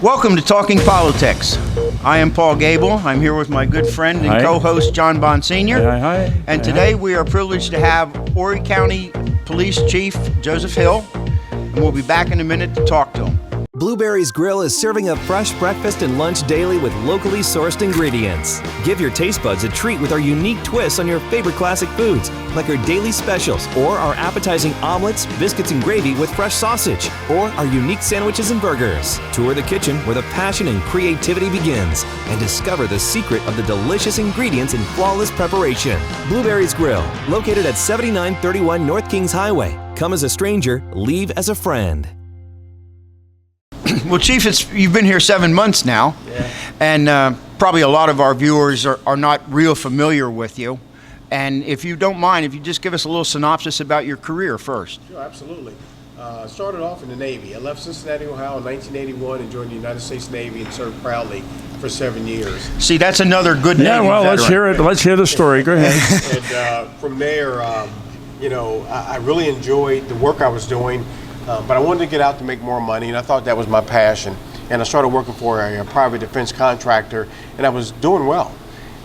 Welcome to Talking Politics. I am Paul Gable. I'm here with my good friend and co-host John Bond Sr. Hi. And today we are privileged to have Horry County Police Chief Joseph Hill, and we'll be back in a minute to talk to him. Blueberry's Grill is serving up fresh breakfast and lunch daily with locally sourced ingredients. Give your taste buds a treat with our unique twists on your favorite classic foods, like our daily specials or our appetizing omelets, biscuits, and gravy with fresh sausage, or our unique sandwiches and burgers. Tour the kitchen where the passion and creativity begins and discover the secret of the delicious ingredients and flawless preparation. Blueberry's Grill, located at 7931 North Kings Highway. Come as a stranger, leave as a friend. Well, Chief, you've been here 7 months now, and probably a lot of our viewers are not real familiar with you. And if you don't mind, if you just give us a little synopsis about your career first. Sure, absolutely. I started off in the Navy. I left Cincinnati, Ohio in 1981 and joined the United States Navy and served proudly for 7 years. See, that's another good Navy well, veteran. let's hear it. Let's hear the story. Go ahead. And from there, I really enjoyed the work I was doing. But I wanted to get out to make more money, and I thought that was my passion. And I started working for a private defense contractor, and I was doing well.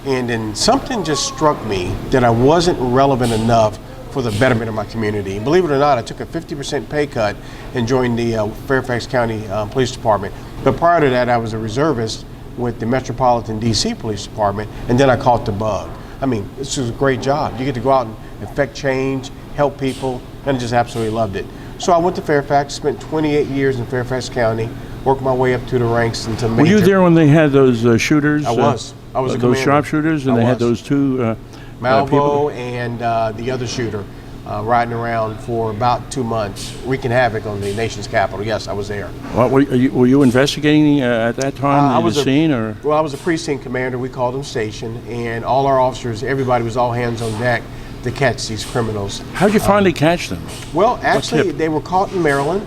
And then something just struck me that I wasn't relevant enough for the betterment of my community. And believe it or not, I took a 50% pay cut and joined the Fairfax County Police Department. But prior to that, I was a reservist with the Metropolitan DC Police Department, and then I caught the bug. I mean, this was a great job. You get to go out and affect change, help people, and I just absolutely loved it. So I went to Fairfax, spent 28 years in Fairfax County, worked my way up through the ranks into major. Were you there when they had those shooters? I was a those commander. sharpshooters, and they had those two Malvo people? and the other shooter riding around for about 2 months, wreaking havoc on the nation's capital. Yes, I was there. What, were you investigating at that time the scene? Well, I was a precinct commander. We called them station, and all our officers, everybody was all hands on deck to catch these criminals. How'd you finally catch them? Well, actually, they were caught in Maryland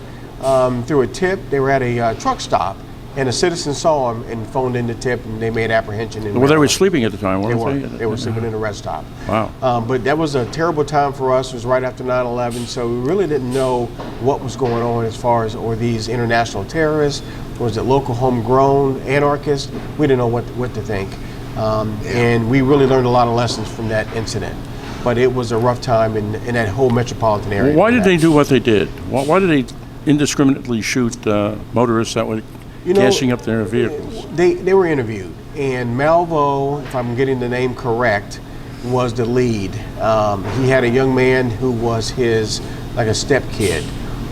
through a tip. They were at a truck stop, and a citizen saw them and phoned in the tip, and they made apprehension in Maryland. They were sleeping at the time, weren't they? They were sleeping in a rest stop. Wow. But that was a terrible time for us. It was right after 9/11, so we really didn't know what was going on as far as, or these international terrorists, was it local homegrown anarchists? We didn't know what to think. And we really learned a lot of lessons from that incident. But it was a rough time in that whole metropolitan area. Why did they do what they did? Why did they indiscriminately shoot motorists that were gassing up their vehicles? They were interviewed, and Malvo, if I'm getting the name correct, was the lead. He had a young man who was his, like a stepkid,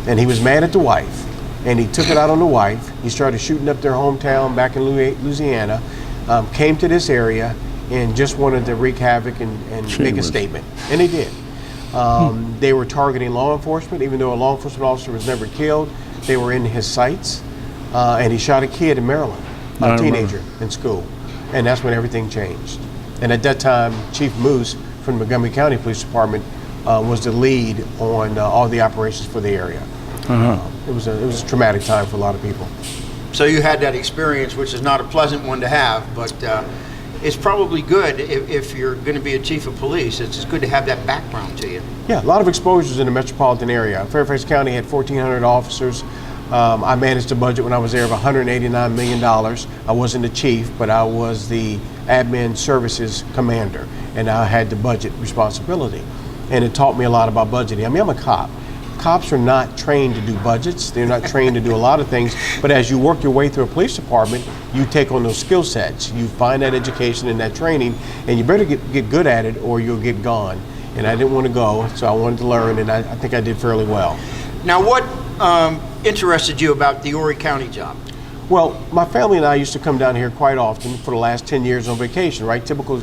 and he was mad at the wife, and he took it out on the wife. He started shooting up their hometown back in Louisiana, came to this area, and just wanted to wreak havoc and make a statement. And they did. They were targeting law enforcement, even though a law enforcement officer was never killed. They were in his sights. And he shot a kid in Maryland, a teenager in school. And that's when everything changed. And at that time, Chief Moose from the Montgomery County Police Department was the lead on all the operations for the area. It was a traumatic time for a lot of people. So you had that experience, which is not a pleasant one to have, but it's probably good if you're going to be a chief of police. It's good to have that background to you. Yeah, a lot of exposures in the metropolitan area. Fairfax County had 1,400 officers. I managed a budget when I was there of $189 million. I wasn't the chief, but I was the admin services commander, and I had the budget responsibility. And it taught me a lot about budgeting. I mean, I'm a cop. Cops are not trained to do budgets. They're not trained to do a lot of things. But as you work your way through a police department, you take on those skill sets. You find that education and that training, and you better get good at it or you'll get gone. And I didn't want to go, so I wanted to learn, and I think I did fairly well. Now, what interested you about the Horry County job? Well, my family and I used to come down here quite often for the last 10 years on vacation, right? Typical,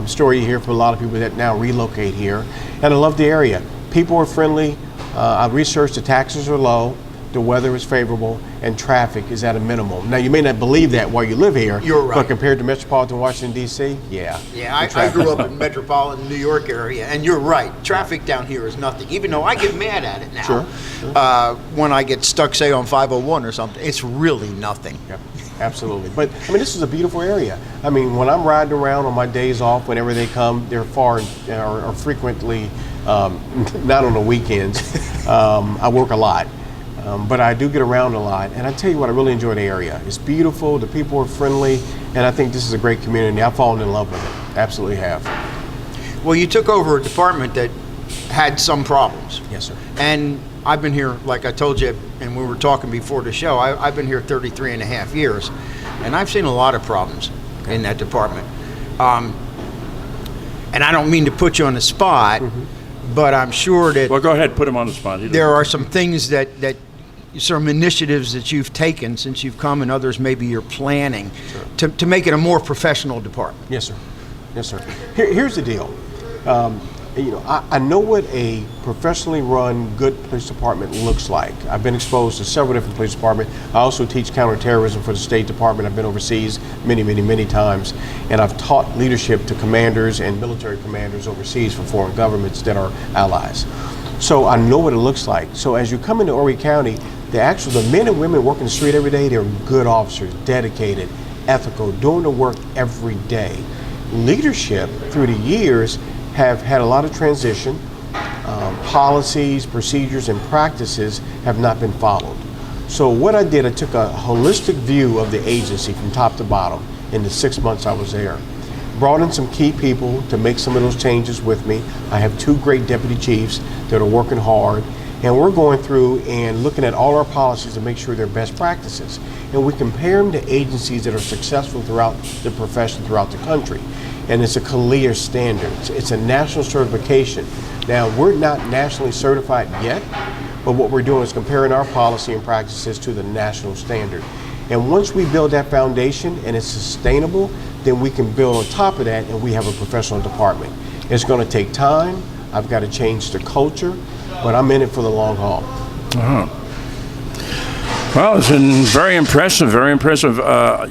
story you hear from a lot of people that now relocate here. And I love the area. People are friendly. I researched the taxes are low, the weather is favorable, and traffic is at a minimum. Now, you may not believe that while you live here. You're right. But compared to metropolitan Washington, D.C., Yeah, I grew up in metropolitan New York area, and you're right. Traffic down here is nothing, even though I get mad at it now. Sure. When I get stuck, say, on 501 or something, it's really nothing. Yep, absolutely. But, I mean, this is a beautiful area. I mean, when I'm riding around on my days off, whenever they come, they're far or frequently, not on the weekends. I work a lot. But I do get around a lot, and I tell you what, I really enjoy the area. It's beautiful, the people are friendly, and I think this is a great community. I've fallen in love with it, absolutely have. Well, you took over a department that had some problems. Yes, sir. And I've been here, like I told you, and we were talking before the show, I've been here 33 and a half years, and I've seen a lot of problems in that department. And I don't mean to put you on the spot, but I'm sure that Well, go ahead, put him on the spot. there are some things that some initiatives that you've taken since you've come, and others maybe you're planning to make it a more professional department. Yes, sir. Yes, sir. Here's the deal. I know what a professionally run, good police department looks like. I've been exposed to several different police departments. I also teach counterterrorism for the State Department. I've been overseas many times, and I've taught leadership to commanders and military commanders overseas for foreign governments that are allies. So I know what it looks like. So as you come into Horry County, the men and women working the street every day, they're good officers, dedicated, ethical, doing the work every day. Leadership through the years have had a lot of transition. Policies, procedures, and practices have not been followed. So what I did, I took a holistic view of the agency from top to bottom in the 6 months I was there. Brought in some key people to make some of those changes with me. I have 2 great deputy chiefs that are working hard, and we're going through and looking at all our policies to make sure they're best practices. And we compare them to agencies that are successful throughout the profession, throughout the country. And it's a CALEA standard. It's a national certification. Now, we're not nationally certified yet, but what we're doing is comparing our policy and practices to the national standard. And once we build that foundation and it's sustainable, then we can build on top of that and we have a professional department. It's going to take time. I've got to change the culture, but I'm in it for the long haul. Well, it's been very impressive, very impressive. I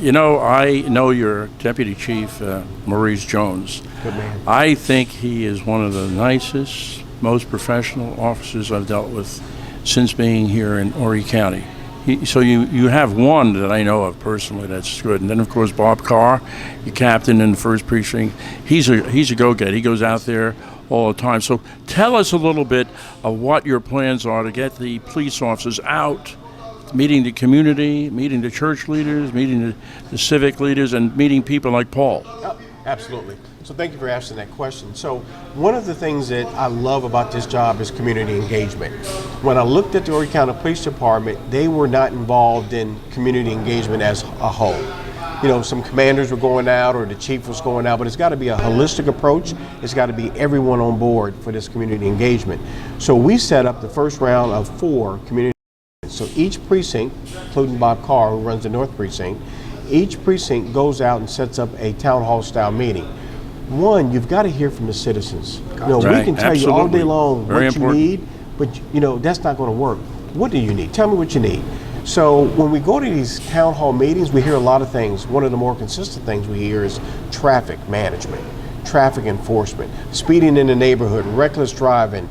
know your deputy chief, Maurice Jones. Good man. I think he is one of the nicest, most professional officers I've dealt with since being here in Horry County. So you have one that I know of personally that's good. And then, of course, Bob Carr, your captain in the 1st Precinct. He's a go-getter. He goes out there all the time. So tell us a little bit of what your plans are to get the police officers out, meeting the community, meeting the church leaders, meeting the civic leaders, and meeting people like Paul. Oh, absolutely. So thank you for asking that question. So one of the things that I love about this job is community engagement. When I looked at the Horry County Police Department, they were not involved in community engagement as a whole. Some commanders were going out or the chief was going out, but it's got to be a holistic approach. It's got to be everyone on board for this community engagement. So we set up the first round of 4 community. So each precinct, including Bob Carr, who runs the North Precinct, each precinct goes out and sets up a town hall style meeting. One, you've got to hear from the citizens. We can tell you all day long what you need, but that's not going to work. What do you need? Tell me what you need. So when we go to these town hall meetings, we hear a lot of things. One of the more consistent things we hear is traffic management, traffic enforcement, speeding in the neighborhood, reckless driving,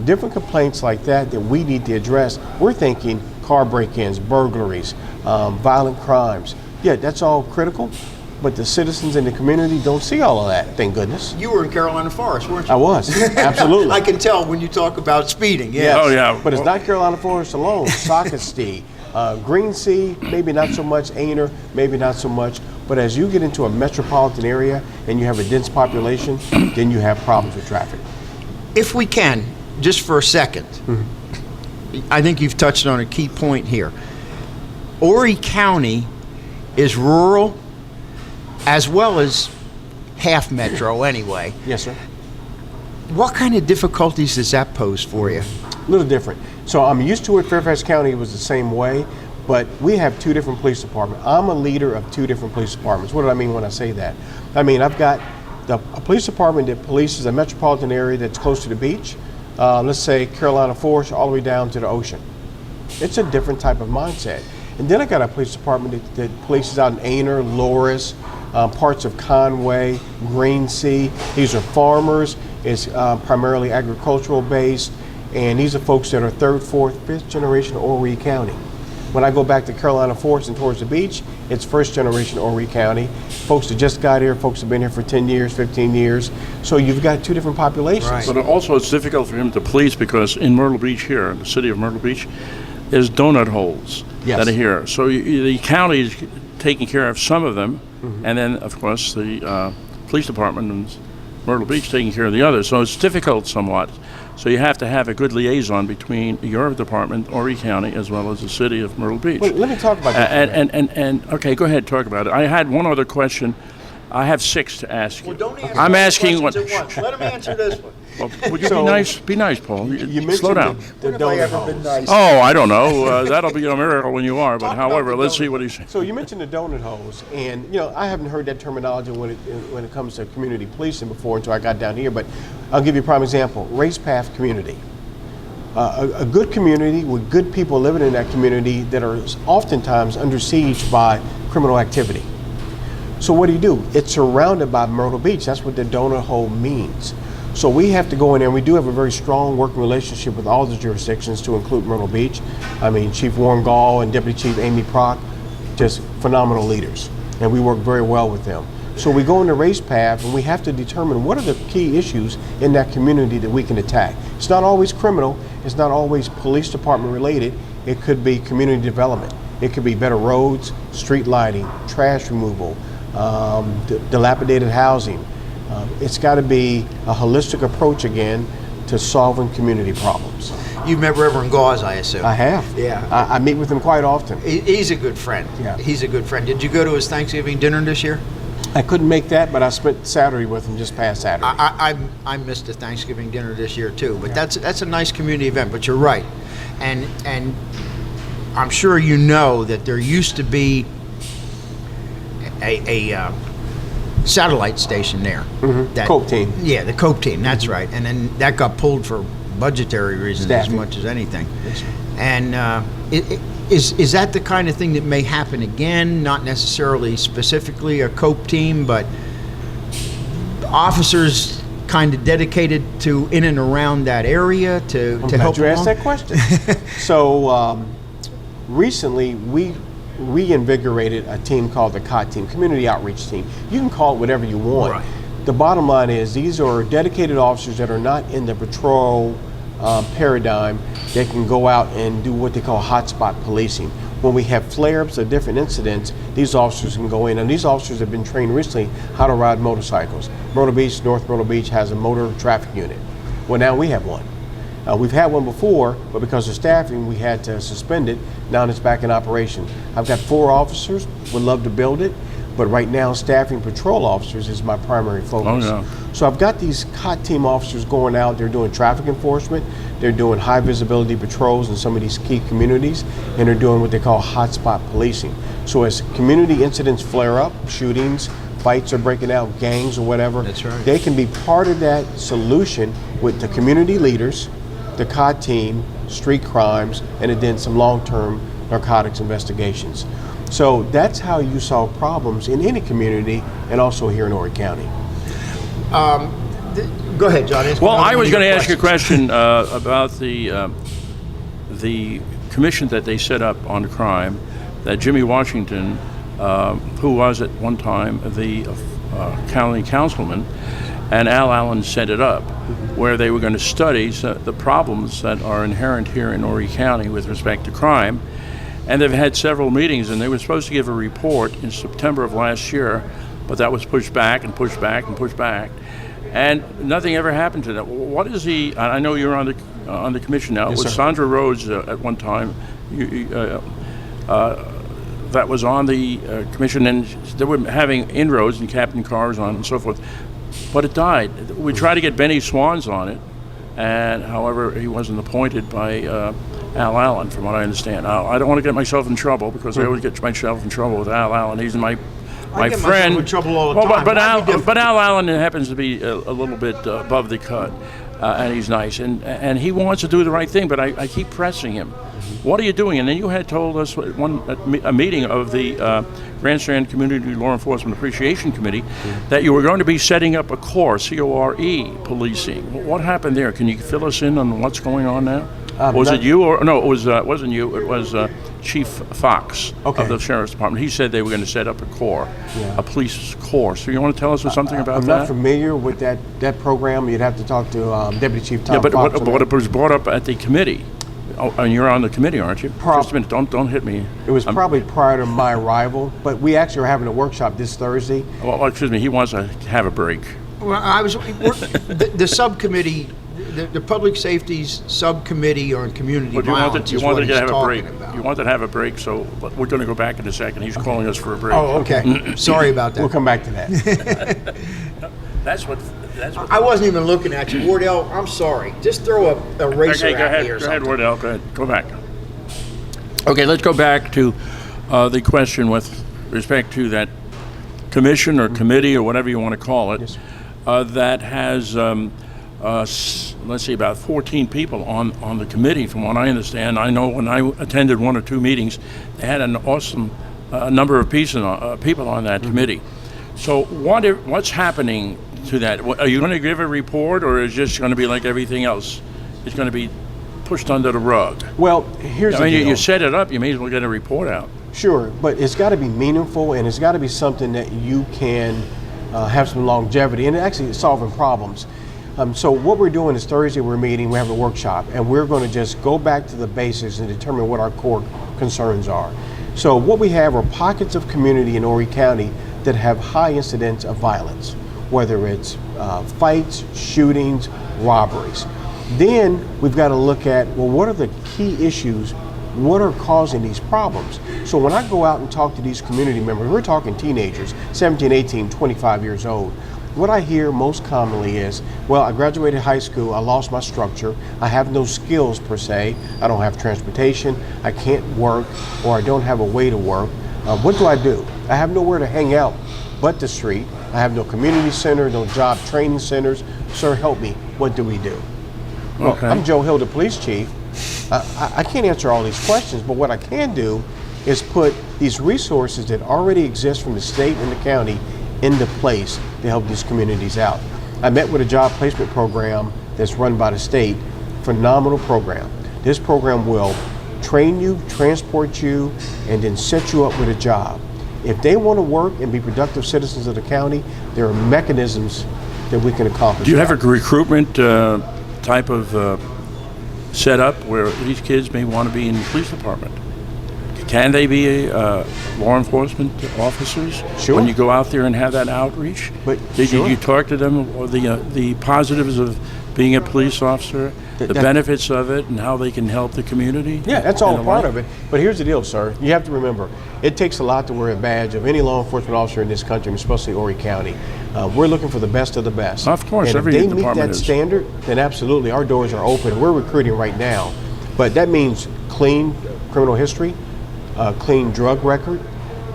different complaints like that we need to address. We're thinking car break-ins, burglaries, violent crimes. Yeah, that's all critical, but the citizens in the community don't see all of that, thank goodness. You were in Carolina Forest, weren't you? I was, absolutely. I can tell when you talk about speeding. Yeah. Yes. Oh, yeah. But it's not Carolina Forest alone. Sockasty, Green Sea, maybe not so much. Aner, maybe not so much. But as you get into a metropolitan area and you have a dense population, then you have problems with traffic. If we can, just for a second, I think you've touched on a key point here. Horry County is rural as well as half metro anyway. Yes, sir. What kind of difficulties does that pose for you? A little different. So I'm used to it. Fairfax County was the same way, but we have 2 different police departments. I'm a leader of 2 different police departments. What do I mean when I say that? I mean, I've got a police department that polices a metropolitan area that's close to the beach. Let's say Carolina Forest all the way down to the ocean. It's a different type of mindset. And then I got a police department that polices out in Aner, Loris, parts of Conway, Green Sea. These are farmers. It's primarily agricultural based, and these are folks that are 3rd, 4th, 5th generation Horry County. When I go back to Carolina Forest and towards the beach, it's 1st generation Horry County. Folks that just got here, folks have been here for 10 years, 15 years. So you've got 2 different populations. Right. But also it's difficult for him to police because in Myrtle Beach here, in the city of Myrtle Beach, there's donut holes Yes. that are here. So the county is taking care of some of them, and then, of course, the police department in Myrtle Beach taking care of the others. So it's difficult somewhat. So you have to have a good liaison between your department, Horry County, as well as the city of Myrtle Beach. Well, let me talk about that. And okay, go ahead, talk about it. I had one other question. I have 6 to ask you. Well, don't answer I'm all the asking what. questions at once. Let him answer this one. Well, would you So- be nice? Be nice, Paul. You Slow mentioned down. the When have I donut ever been holes. nice? Oh, I don't know. That'll be a miracle when you are. But Talk about however, the let's see donut what he's saying. So you mentioned the donut holes, and I haven't heard that terminology when it comes to community policing before until I got down here. But I'll give you a prime example: Race Path community, a good community with good people living in that community that are oftentimes under siege by criminal activity. So what do? It's surrounded by Myrtle Beach. That's what the donut hole means. So we have to go in there, and we do have a very strong working relationship with all the jurisdictions to include Myrtle Beach. I mean, Chief Warren Gall and Deputy Chief Amy Prock, just phenomenal leaders, and we work very well with them. So we go into Race Path, and we have to determine what are the key issues in that community that we can attack. It's not always criminal, it's not always police department related, it could be community development. It could be better roads, street lighting, trash removal, dilapidated housing. It's got to be a holistic approach again to solving community problems. You've met Reverend Gauze, I assume. I have. Yeah. I meet with him quite often. He's a good friend. Yeah. He's a good friend. Did you go to his Thanksgiving dinner this year? I couldn't make that, but I spent Saturday with him just past Saturday. I missed the Thanksgiving dinner this year too, but that's a nice community event. But you're right, and I'm sure you know that there used to be a satellite station there. That, Cope team. Yeah, the Cope team. That's right, and then that got pulled for budgetary reasons Staffing. as much as anything. And is that the kind of thing that may happen again? Not necessarily specifically a Cope team, but officers kind of dedicated to in and around that area to I'm help glad you asked along? that question. So recently we reinvigorated a team called the COT team, Community Outreach Team. You can call it whatever you want. Right. The bottom line is these are dedicated officers that are not in the patrol paradigm. They can go out and do what they call hotspot policing. When we have flare-ups of different incidents, these officers can go in, and these officers have been trained recently how to ride motorcycles. Myrtle Beach, North Myrtle Beach has a motor traffic unit. Well, now we have one. We've had one before, but because of staffing, we had to suspend it. Now it's back in operation. I've got 4 officers, would love to build it, but right now staffing patrol officers is my primary focus. Oh, yeah. So I've got these COT team officers going out, they're doing traffic enforcement, they're doing high visibility patrols in some of these key communities, and they're doing what they call hotspot policing. So as community incidents flare up, shootings, fights are breaking out, gangs or whatever, That's right. they can be part of that solution with the community leaders, the COD team, street crimes, and then some long-term narcotics investigations. So that's how you solve problems in any community, and also here in Horry County. Go ahead, John. Ask Well, another I one was of going to your ask you a questions. question about the commission that they set up on crime, that Jimmy Washington, who was at one time the county councilman, and Al Allen set it up, where they were going to study the problems that are inherent here in Horry County with respect to crime. And they've had several meetings, and they were supposed to give a report in September of last year, but that was pushed back and pushed back and pushed back, and nothing ever happened to that. What is the? I know you're on the commission now. Yes, It was sir. Sandra Rhodes at one time. That was on the commission, and they were having inroads and captain cars on and so forth, but it died. We tried to get Benny Swans on it, and however he wasn't appointed by Al Allen, from what I understand. Now, I don't want to get myself in trouble because I always get myself in trouble with Al Allen. He's my I get myself friend. in trouble all the time. But Why be different? Al Allen happens to be a little bit above the cut, and he's nice, and he wants to do the right thing. But I keep pressing him. What are you doing? And then you had told us at a meeting of the Grand Strand Community Law Enforcement Appreciation Committee that you were going to be setting up a CORE, C-O-R-E, policing. What happened there? Can you fill us in on what's going on now? Was it you or no? It wasn't you. It was Chief Fox of the Sheriff's Department. He said they were going to set up a CORE, a police CORE. So you want to tell us something about I'm that? not familiar with that program. You'd have to talk to Deputy Chief Tom Yeah, but Fox on what that. was brought up at the committee Oh, and you're on the committee, aren't you? Prob- Just a minute, don't hit me. It was probably prior to my arrival, but we actually are having a workshop this Thursday. Well, excuse me, he wants to have a break. Well, the subcommittee, the public safety's subcommittee on community But violence is what he's to have a talking break. about. You wanted to have a break, so we're going to go back in a second. He's calling us for a break. Oh, okay. Sorry about that. We'll come back to that. That's what. I wasn't even looking at you, Wardell. I'm sorry. Just throw a eraser Okay, go at ahead. me or Go ahead, something. Wardell. Go ahead. Go back. Okay, let's go back to the question with respect to that commission or committee or whatever you want to call it, Yes, that has, let's see, about 14 people on the committee. From what I understand, I know when I attended one or two meetings, they had an awesome number of people on that committee. So what's happening to that? Are you going to give a report, or is it just going to be like everything else? It's going to be pushed under the rug? Well, here's I the mean, deal. you set it up, you may as well get a report out. Sure, but it's got to be meaningful, and it's got to be something that you can have some longevity and actually solving problems. So what we're doing is Thursday we're meeting, we have a workshop, and we're going to just go back to the basics and determine what our core concerns are. So what we have are pockets of community in Horry County that have high incidence of violence, whether it's fights, shootings, robberies. Then we've got to look at, well, what are the key issues? What are causing these problems? So when I go out and talk to these community members, we're talking teenagers, 17, 18, 25 years old. What I hear most commonly is, well, I graduated high school, I lost my structure, I have no skills per se, I don't have transportation, I can't work, or I don't have a way to work. What do? I have nowhere to hang out but the street. I have no community center, no job training centers. Sir, help me. What do we do? Well, Okay. I'm Joe Hill, the police chief. I can't answer all these questions, but what I can do is put these resources that already exist from the state and the county into place to help these communities out. I met with a job placement program that's run by the state. Phenomenal program. This program will train you, transport you, and then set you up with a job. If they want to work and be productive citizens of the county, there are mechanisms that we can accomplish. Do you have a that. recruitment type of setup where these kids may want to be in the police department? Can they be law enforcement officers? Sure. When you go out there and have that outreach? But Did sure. you talk to them or the positives of being a police officer, the that- benefits of it, and how they can help the community? Yeah, that's all and a the part like? of it. But here's the deal, sir. You have to remember, it takes a lot to wear a badge of any law enforcement officer in this country, especially Horry County. We're looking for the best of the best. Of course, and every if they meet department that is. standard, then absolutely, our doors are open. We're recruiting right now. But that means clean criminal history, a clean drug record,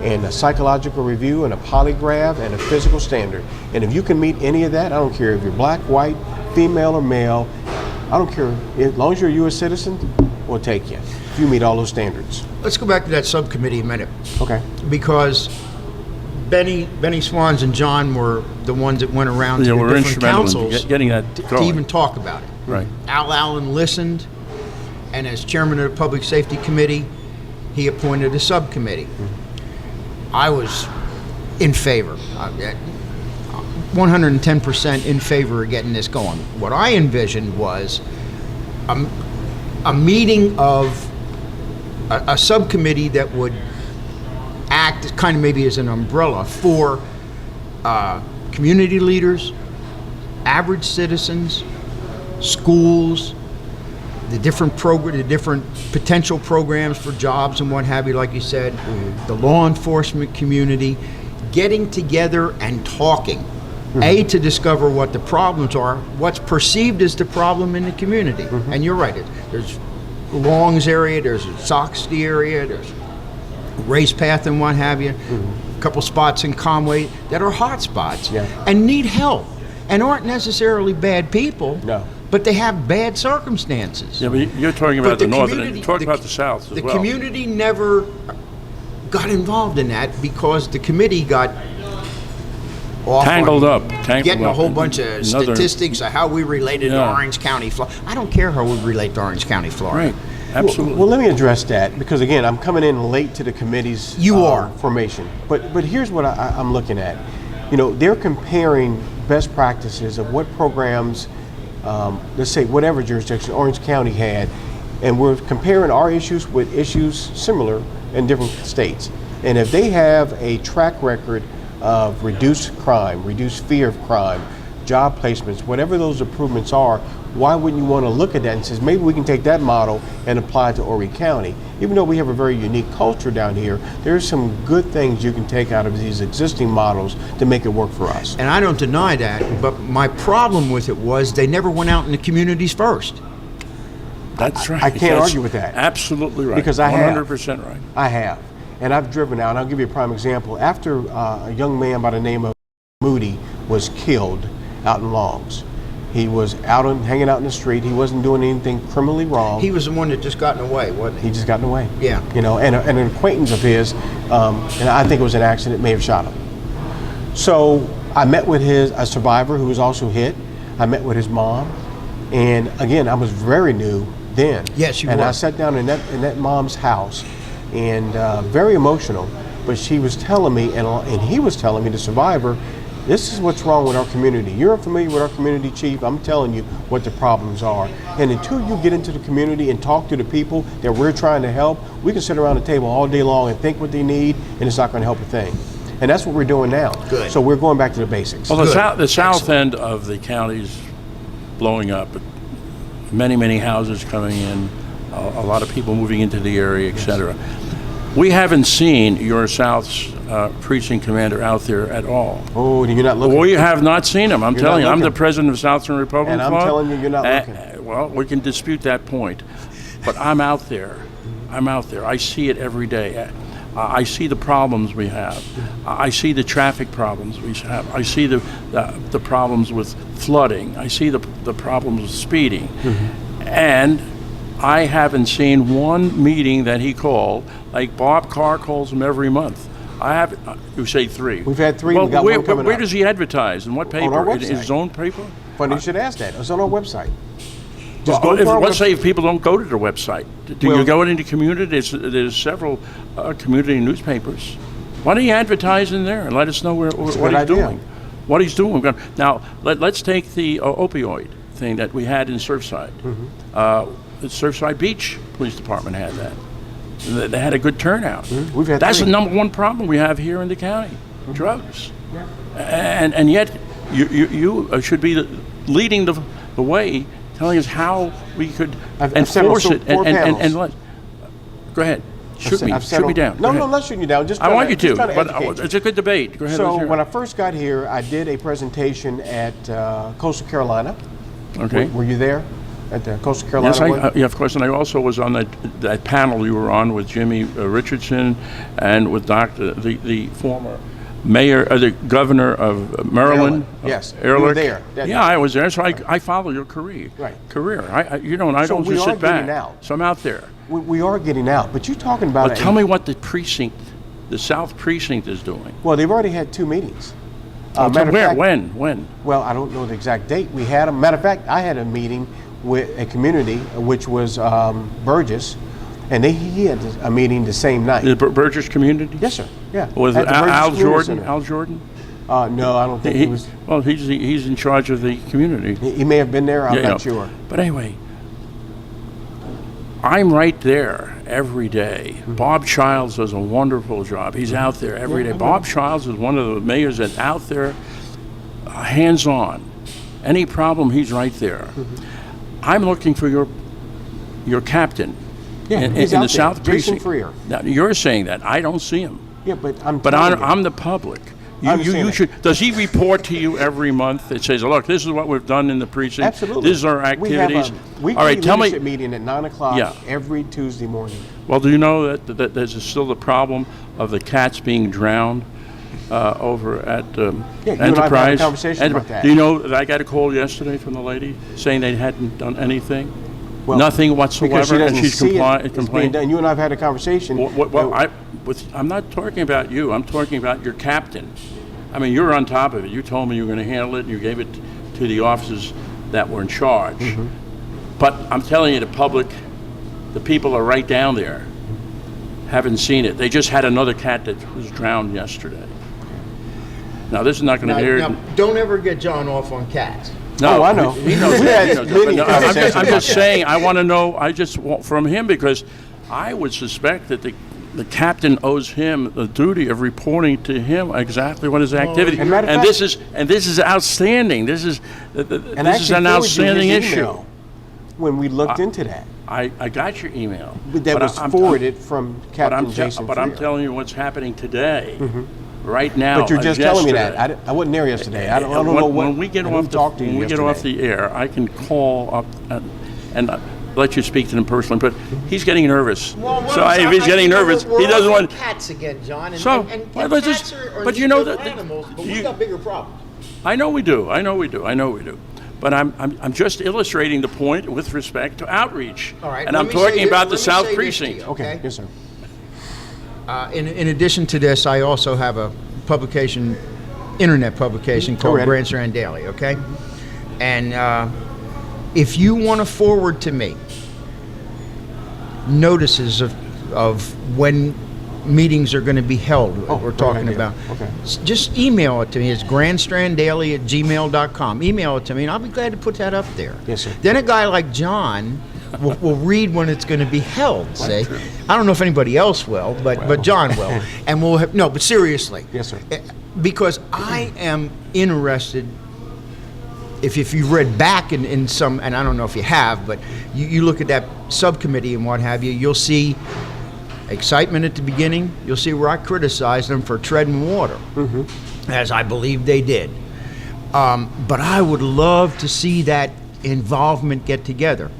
and a psychological review, and a polygraph, and a physical standard. And if you can meet any of that, I don't care if you're black, white, female, or male, I don't care. As long as you're a U.S. citizen, we'll take you. If you meet all those standards. Let's go back to that subcommittee a minute, Okay. because Benny Swans and John were the ones that went around to Yeah, the we're different instrumental in councils getting that to going. even talk about it. Right. Al Allen listened, and as chairman of the Public Safety Committee, he appointed a subcommittee. I was in favor, 110% in favor of getting this going. What I envisioned was a meeting of a subcommittee that would act kind of maybe as an umbrella for community leaders, average citizens, schools, the different potential programs for jobs and what have you, like you said, the law enforcement community, getting together and talking. A, to discover what the problems are, what's perceived as the problem in the community. And you're right, there's Long's area, there's Soxty area, there's Race Path and what have you, a couple spots in Conway that are hot spots and need help and aren't necessarily bad people. No. But they have bad circumstances. Yeah, but you're talking about But the the northern, community- you're talking the- about the south as The well. community never got involved in that because the committee got off Tangled on up. getting a whole in bunch of another- statistics of how we related to Yeah. Orange County, Florida. I don't care how we relate to Orange County, Florida. Right, absolutely. Well, let me address that because again, I'm coming in late to the committee's You are. formation. But here's what I'm looking at. You know, they're comparing best practices of what programs, let's say whatever jurisdiction Orange County had, and we're comparing our issues with issues similar in different states. And if they have a track record of reduced crime, reduced fear of crime, job placements, whatever those improvements are, why wouldn't you want to look at that and says maybe we can take that model and apply it to Horry County? Even though we have a very unique culture down here, there's some good things you can take out of these existing models to make it work for us. And I don't deny that, but my problem with it was they never went out in the communities first. That's right. I can't That's argue with that. Absolutely right. Because I have. 100% right. I have. And I've driven out, and I'll give you a prime example. After a young man by the name of Moody was killed out in Longs, he was hanging out in the street. He wasn't doing anything criminally wrong. He was the one that just gotten away, wasn't he? He just gotten away. Yeah. You know, and an acquaintance of his, and I think it was an accident, may have shot him. So I met with a survivor who was also hit. I met with his mom, and again, I was very new then. Yes, you were. And I sat down in that mom's house, and very emotional. But she was telling me, and he was telling me, the survivor, this is what's wrong with our community. You're familiar with our community, Chief. I'm telling you what the problems are. And until you get into the community and talk to the people that we're trying to help, we can sit around the table all day long and think what they need, and it's not going to help a thing. And that's what we're doing now. Good. So we're going back to the basics. Well, Good. the south end of the county's blowing up. Many houses coming in, a lot of people moving into the area, etc. We haven't seen your South's precinct commander out there at all. Oh, you're not looking. We have not seen him. I'm You're telling you, not I'm the looking. president of Southern Republican And I'm Club. telling you, you're not looking. Well, we can dispute that point, but I'm out there. I'm out there. I see it every day. I see the problems we have. I see the traffic problems we have. I see the problems with flooding. I see the problems with speeding. And I haven't seen one meeting that he called, like Bob Carr calls them every month. You say 3. We've had 3. Well, we got one coming where up. does he advertise? In what paper? our In website. his own paper? Funny you should ask that. It's on our website. Well, go to our let's website. say if people don't go to their website. Do Well- you go into community? There's several community newspapers. Why don't you advertise in there and let us know what he's good idea. doing? What he's doing. Now, let's take the opioid thing that we had in Surfside. The Surfside Beach Police Department had that. They had a good turnout. We've had That's 3. the number one problem we have here in the county, drugs. And yet you should be leading the way, telling us how we could I've said enforce also it. 4 panels. Go ahead. Shoot me down. No, Go no, ahead. not shooting you down. Just I want you just to, trying but educate you. it's a good debate. Go ahead. So let's hear when I it. first got here, I did a presentation at Coastal Carolina. Okay. Were you there at the Coastal Carolina Yes, one? yeah, of course, and I also was on that panel you were on with Jimmy Richardson and with the former mayor, the governor of Maryland. Yes, you Ehrlich. were there. Yeah, I was there, so I follow your career. Right. I I So don't we just are sit back. getting out. So I'm out there. We are getting out, but you're talking about But tell me what the South Precinct is doing. Well, they've already had 2 meetings. So Matter of fact, when? Well, I don't know the exact date. We had them. Matter of fact, I had a meeting with a community, which was Burgess, and he had a meeting the same night. The Burgess community? Yes, sir. Yeah. Was At it the Burgess Al Community Jordan? Center. Al Jordan? No, I don't think he was. Well, he's in charge of the community. He may have been there. I'm Yeah, not sure. But anyway, I'm right there every day. Bob Childs does a wonderful job. He's out there every day. Bob Childs is one of the mayors that's out there, hands-on. Any problem, he's right there. I'm looking for your captain in he's the out there. South Jason Precinct. Freer. Now, you're saying that. I don't see him. Yeah, but I'm. But telling you. I'm the public. I understand that. Should. Does he report to you every month? It says, "Look, this is what we've done in the precinct. Absolutely. This is our We activities." have a weekly All right, tell me. leadership meeting at 9:00 Yeah. every Tuesday morning. Well, do you know that there's still the problem of the cats being drowned over at Yeah, you Enterprise? and I've had a conversation about that. Do you know that I got a call yesterday from the lady saying they hadn't done anything? Well, Nothing Because she whatsoever, doesn't and she's see it. It's being complained. done. You and I've had a conversation. I'm not talking about you. I'm talking about your captain. I mean, you're on top of it. You told me you were going to handle it, and you gave it to the officers that were in charge. But I'm telling you, the public, the people are right down there, haven't seen it. They just had another cat that was drowned yesterday. Now, this is not going to hear. Now, don't ever get John off on cats. No, Oh, I know. He knows We that. had He knows that. many But no, conversations I'm about just that. saying, I want to know, I just want from him, because I would suspect that the captain owes him the duty of reporting to him exactly what his activity. And matter of And fact- this is outstanding. This is And this is actually an forwarded you outstanding his issue. email when we looked into that. I got your email. That was forwarded from Captain Jason But I'm Freer. telling you what's happening today, right now. But you're just telling me that. yesterday. I wasn't there yesterday. I don't know what. When we get who off the talked to you when we get yesterday. off the air, I can call up and let you speak to them personally. But he's getting nervous. So if he's getting nervous, he doesn't want. cats again, John. And, So, and well, let's cats just- are but you know little that- animals, but we you- got bigger problems. I know we do. I know we do. But I'm just illustrating the point with respect to outreach. All right, And let I'm me say talking this- about let the me South say this to Precinct. you. Okay. Okay. Yes, sir. In addition to this, I also have a publication, internet publication called ready. Grand Strand Daily, okay? And if you want to forward to me notices of when meetings are going to be held, Oh, we're great talking idea. about, Okay. just email it to me. It's grandstranddaily@gmail.com. Email it to me, and I'll be glad to put that up there. Yes, sir. Then a guy like John will read when it's going to be held, say. I don't know if anybody else will, but John will. And we'll have, no, but seriously. Yes, sir. Because I am interested, if you've read back in some, and I don't know if you have, but you look at that subcommittee and what have you, you'll see excitement at the beginning. You'll see where I criticized them for treading water, as I believe they did. But I would love to see that involvement get together.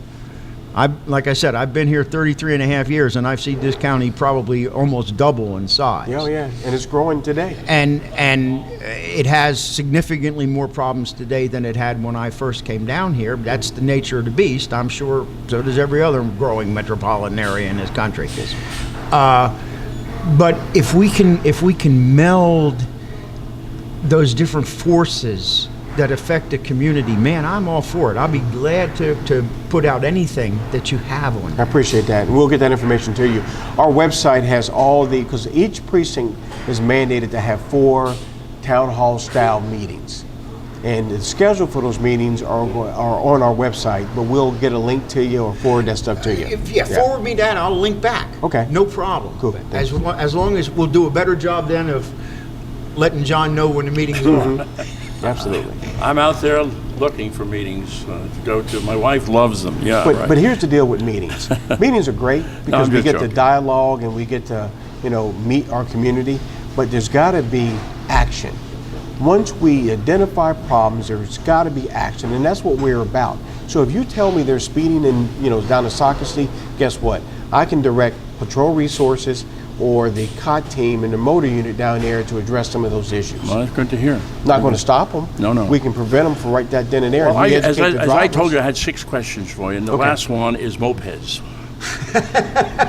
Like I said, I've been here 33 and a half years, and I've seen this county probably almost double in size. Yeah, yeah, and it's growing today. And it has significantly more problems today than it had when I first came down here. That's the nature of the beast. I'm sure so does every other growing metropolitan area in this country. But if we can meld those different forces that affect the community, man, I'm all for it. I'll be glad to put out anything that you have on I it. appreciate that, and we'll get that information to you. Our website has all because each precinct is mandated to have 4 town hall style meetings, and the schedule for those meetings are on our website. But we'll get a link to you or forward that stuff to you. Forward me that, I'll link back. Okay. No problem. Cool. As long as we'll do a better job then of letting John know when the meetings are. Absolutely. I'm out there looking for meetings to go to. My wife loves them. Yeah, But right. but here's the deal with meetings. Meetings are great because I'm we just get to joking. dialogue and we get to meet our community. But there's got to be action. Once we identify problems, there's got to be action, and that's what we're about. So if you tell me there's speeding in down to Socastee, guess what? I can direct patrol resources or the COT team and the motor unit down there to address some of those issues. Well, that's good to hear. Not going to stop them. No. We can prevent them from right then and there. Well, and we as educate the I told drivers. you, I had 6 questions for you, and the Okay. last one is mopeds.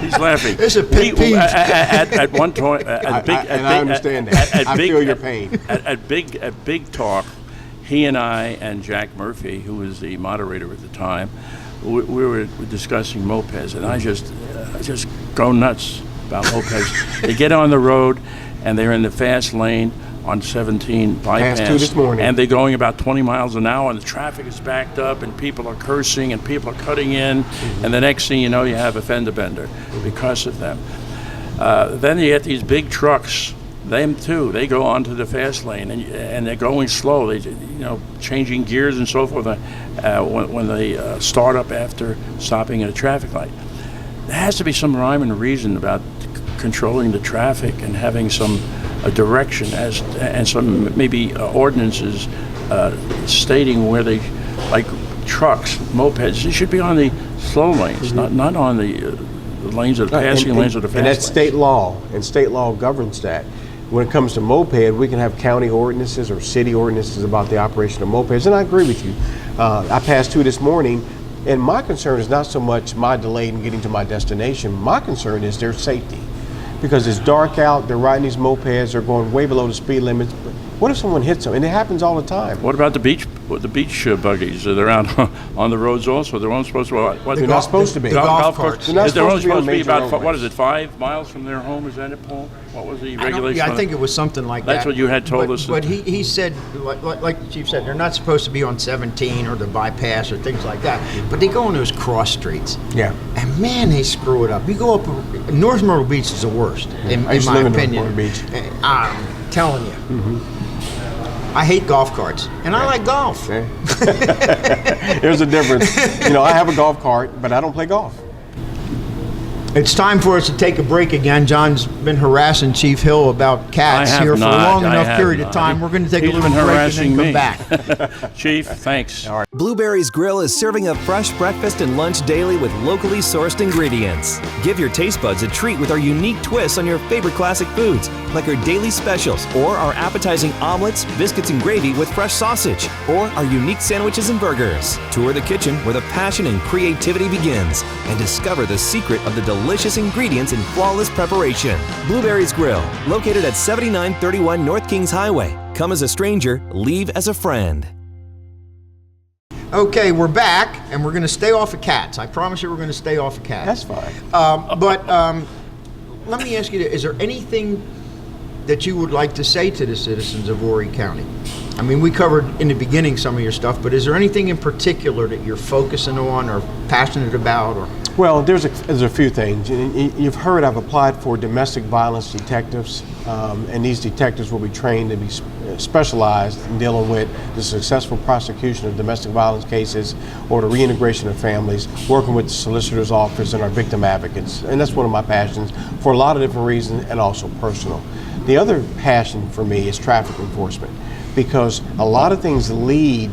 He's laughing. It's a pet peeve. At one point, at big, and I understand that. I feel your pain. At big talk, he and I and Jack Murphy, who was the moderator at the time, we were discussing mopeds, and I just go nuts about mopeds. They get on the road, and they're in the fast lane on 17 bypass. Passed 2 this morning. And they're going about 20 miles an hour, and the traffic is backed up, and people are cursing, and people are cutting in, and the next thing you know, you have a fender bender because of them. Then you get these big trucks. Them too. They go onto the fast lane, and they're going slow. They, changing gears and so forth when they start up after stopping at a traffic light. There has to be some rhyme and reason about controlling the traffic and having some direction and some maybe ordinances stating where they, like trucks, mopeds, they should be on the slow lanes, not on the lanes of the passing lanes of the fast And that's lanes. state law, and state law governs that. When it comes to moped, we can have county ordinances or city ordinances about the operation of mopeds, and I agree with you. I passed 2 this morning, and my concern is not so much my delay in getting to my destination. My concern is their safety. Because it's dark out, they're riding these mopeds, they're going way below the speed limits. But what if someone hits them? And it happens all the time. What about the beach the beach buggies. They're out on the roads also. They're only supposed to. What, They're not supposed to be. The golf carts. They're not They're only supposed supposed to to be be on about, major what is roadways. it, 5 miles from their home? Is that it, Paul? What was the regulation? Yeah, I on think it? it was something like that. That's what you had told us. But he said, like the chief said, they're not supposed to be on 17 or the bypass or things like that. But they go on those cross streets. Yeah. And man, they screw it up. You go up, North Myrtle Beach is the worst, in I used to my live in North opinion. Myrtle Beach. I'm telling you. I hate golf carts, and I like golf. Okay. There's a difference. I have a golf cart, but I don't play golf. It's time for us to take a break again. John's been harassing Chief Hill about cats I have here for a not. long I enough have period of not. time. We're going to take a He's little been break and harassing then come me. back. Chief, thanks. All right. Blueberry's Grill is serving up fresh breakfast and lunch daily with locally sourced ingredients. Give your taste buds a treat with our unique twists on your favorite classic foods, like our daily specials or our appetizing omelets, biscuits and gravy with fresh sausage, or our unique sandwiches and burgers. Tour the kitchen where the passion and creativity begins and discover the secret of the delicious ingredients and flawless preparation. Blueberry's Grill, located at 7931 North Kings Highway. Come as a stranger, leave as a friend. Okay, we're back, and we're going to stay off of cats. I promise you we're going to stay off of cats. That's fine. But let me ask you, is there anything that you would like to say to the citizens of Horry County? I mean, we covered in the beginning some of your stuff, but is there anything in particular that you're focusing on or passionate about? Or Well, there's a few things. You've heard I've applied for domestic violence detectives, and these detectives will be trained to be specialized in dealing with the successful prosecution of domestic violence cases or the reintegration of families, working with the solicitor's office and our victim advocates. And that's one of my passions for a lot of different reasons and also personal. The other passion for me is traffic enforcement, because a lot of things lead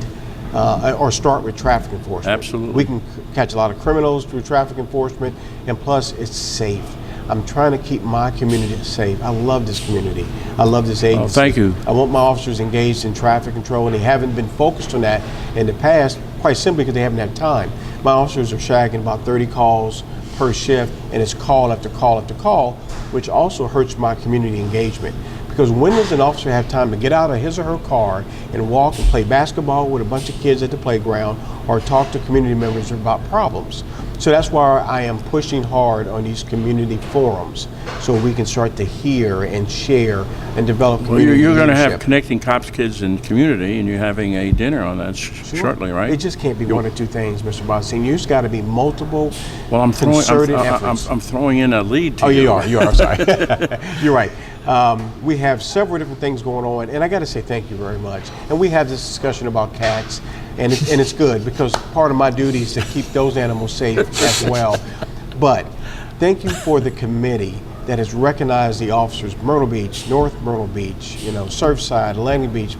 or start with traffic enforcement. Absolutely. We can catch a lot of criminals through traffic enforcement, and plus it's safe. I'm trying to keep my community safe. I love this community. I love this agency. thank you. I want my officers engaged in traffic control, and they haven't been focused on that in the past, quite simply because they haven't had time. My officers are shagging about 30 calls per shift, and it's call after call after call, which also hurts my community engagement. Because when does an officer have time to get out of his or her car and walk and play basketball with a bunch of kids at the playground or talk to community members about problems? So that's why I am pushing hard on these community forums, so we can start to hear and share and develop Well, community you're going to have leadership. Connecting Cops Kids and Community, and you're having a dinner on that shortly, right? It just can't be one or two things, Mr. Bonstein. You've got to be multiple Well, concerted efforts. I'm throwing in a lead to Oh, you. you are, sorry. You're right. We have several different things going on, and I got to say thank you very much. And we have this discussion about cats, and it's good, because part of my duty is to keep those animals safe as well. But thank you for the committee that has recognized the officers, Myrtle Beach, North Myrtle Beach, Surfside, Atlantic Beach,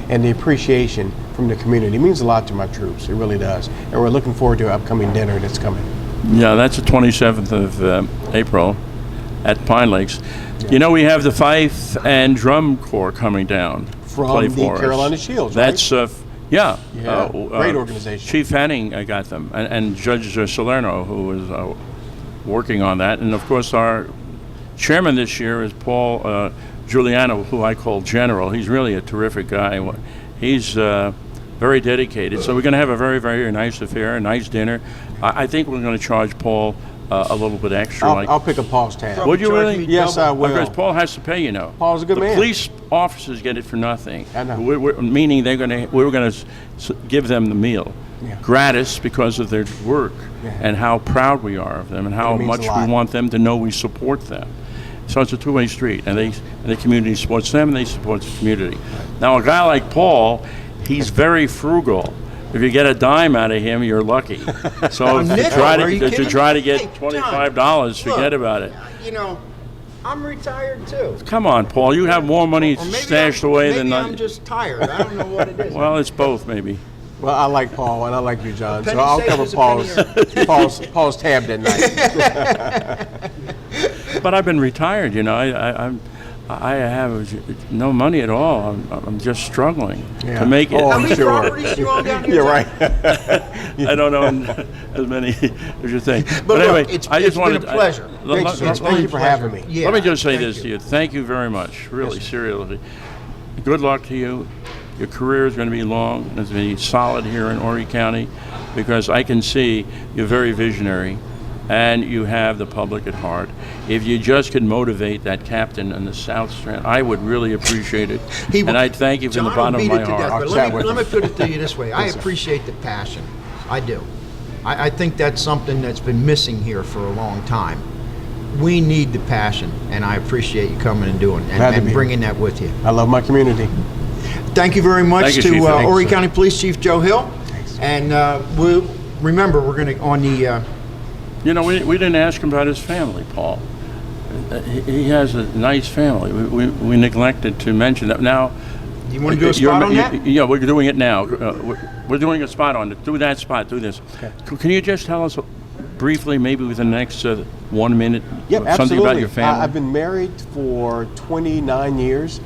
and the appreciation from the community. It means a lot to my troops. It really does. And we're looking forward to an upcoming dinner that's coming. Yeah, that's the 27th of April at Pine Lakes. Yeah. We have the Fife and Drum Corps coming down to From play the for us. Carolina Shields, right? That's yeah. Great organization. Chief Henning got them, and Judge Salerno, who was working on that, and of course our chairman this year is Paul Giuliano, who I call General. He's really a terrific guy. He's very dedicated. So we're going to have a very, very nice affair, a nice dinner. I think we're going to charge Paul a little bit extra. I'll pick a Paul's tab. Would you Charge really? me Yes, I will. Because Paul has to pay, Paul's a good the man. Police officers get it for nothing. I know. Meaning we're going to give them the meal, Yeah. gratis, because of their work Yeah. and how proud we are of them and how It means much a lot. we want them to know we support them. So it's a two-way street, and the community supports them, and they support the community. Now, a guy like Paul, he's very frugal. If you get a dime out of him, you're lucky. So if you nickel, try are you to kidding? try to get Hey, John, $25, forget look, about it. I'm retired too. Come on, Paul. You have more money Or maybe stashed I'm, away maybe than I'm just tired. I don't know what it is. Well, it's both, maybe. Well, I like Paul, and I like you, John. So penny I'll saves cover is a penny Paul's tab that night. But I've been retired, I have no money at all. I'm just struggling Yeah. to make it. Oh, How I'm many sure. properties do you own down here? You're John? right. I don't own as many as you think. But look, anyway, it's I just been wanted a pleasure. Thank you for having me. Yeah, Let me just say thank this you. to you. Thank you very much. Really, seriously. Good luck to you. Your career is going to be long, and it's going to be solid here in Horry County, because I can see you're very visionary and you have the public at heart. If you just could motivate that captain on the South Strand, I would really appreciate it. And I thank you from the bottom of my heart. Let me put it to you this way. I appreciate the passion. I do. I think that's something that's been missing here for a long time. We need the passion, and I appreciate you coming and doing it and bringing that with you. I love my community. Thank you very much to Horry Chief. County Police Chief Joe Hill. Thanks. And remember, we're going to, on the... You know, we didn't ask him about his family, Paul. He has a nice family. We neglected to mention that. Now, you want to do a spot on that? Yeah, we're doing it now. We're doing a spot on it. Do that spot. Do this. Okay. Can you just tell us briefly, maybe within the next 1 minute, Yep, something absolutely. about your family? I've been married for 29 years.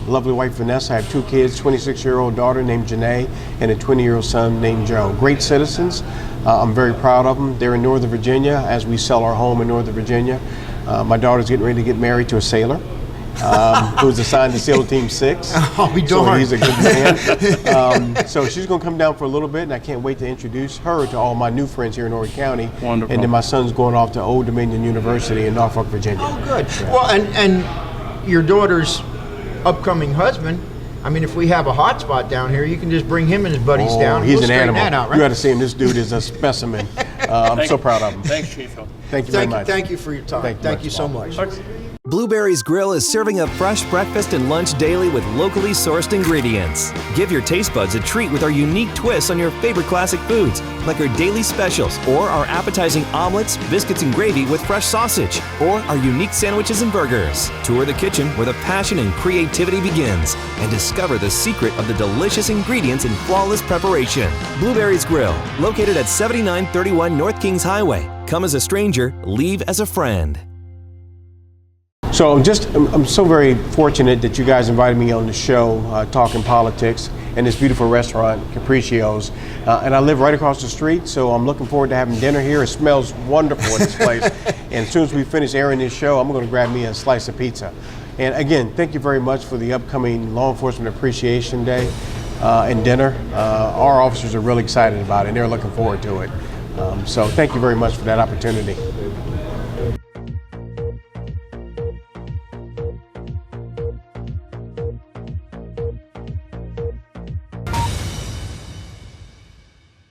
Lovely wife Vanessa. I have 2 kids, 26-year-old daughter named Janae and a 20-year-old son named Joe. Great citizens. I'm very proud of them. They're in Northern Virginia as we sell our home in Northern Virginia. My daughter's getting ready to get married to a sailor who's assigned to SEAL Team 6. I'll be So darned. he's a good man. So she's going to come down for a little bit, and I can't wait to introduce her to all my new friends here in Horry County. Wonderful. And then my son's going off to Old Dominion University in Norfolk, Virginia. Oh, good. Well, and your daughter's upcoming husband, I mean, if we have a hot spot down here, you can just bring him and his buddies down. He's We'll an straighten animal. that out, right? You got to see him. This dude is a specimen. I'm so proud of him. Thanks, Chief. Thank you very much. Thank you for your time. Thank you so much. Blueberry's Grill is serving up fresh breakfast and lunch daily with locally sourced ingredients. Give your taste buds a treat with our unique twists on your favorite classic foods, like our daily specials or our appetizing omelets, biscuits and gravy with fresh sausage, or our unique sandwiches and burgers. Tour the kitchen where the passion and creativity begins and discover the secret of the delicious ingredients and flawless preparation. Blueberry's Grill, located at 7931 North Kings Highway. Come as a stranger, leave as a friend. So I'm so very fortunate that you guys invited me on the show, talking politics, in this beautiful restaurant, Capprecios. And I live right across the street, so I'm looking forward to having dinner here. It smells wonderful in this place. And as soon as we finish airing this show, I'm going to grab me a slice of pizza. And again, thank you very much for the upcoming Law Enforcement Appreciation Day and dinner. Our officers are really excited about it, and they're looking forward to it. So thank you very much for that opportunity.